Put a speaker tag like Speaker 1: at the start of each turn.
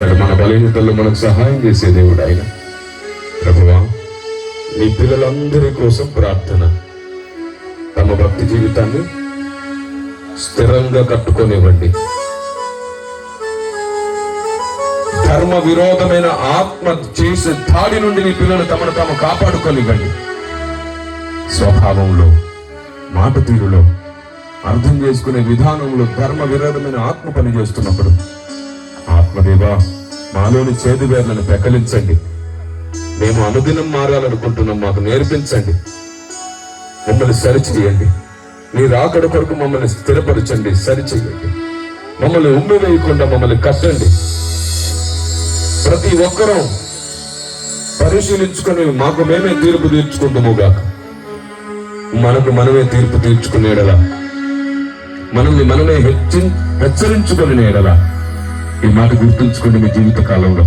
Speaker 1: మన బలహీనతల్లో మనకు సహాయం చేసే దేవుడు ఆయన. ప్రభువా, నీ పిల్లలందరి కోసం ప్రార్థన. తమ భక్తి జీవితాన్ని స్థిరంగా కట్టుకొనివ్వండి. ధర్మ విరోధమైన ఆత్మ చేసే దాడి నుండి నీ పిల్లలు తమను తాము కాపాడుకొనివ్వండి. స్వభావంలో, మాట తీరులో, అర్థం చేసుకునే విధానంలో ధర్మ విరోధమైన ఆత్మ పనిచేస్తున్నప్పుడు ఆత్మదేవా, మాలోని చేదువేర్లను పెకలించండి. మేము అనుదినం మారాలనుకుంటున్నాం, మాకు నేర్పించండి. మమ్మల్ని సరిచేయండి. నీ రాకడ కొరకు మమ్మల్ని స్థిరపరచండి, సరిచేయండి. మమ్మల్ని ఉమ్మి వేయకుండా మమ్మల్ని కట్టండి. ప్రతి ఒక్కరూ పరిశీలించుకొని మాకు మేమే తీర్పు తీర్చుకుంటాముగా. మనకు మనమే తీర్పు తీర్చుకునేడలా, మనల్ని మనమే హెచ్చరించుకునేడలా. ఈ మాట గుర్తుంచుకోండి మీ జీవిత కాలంలో.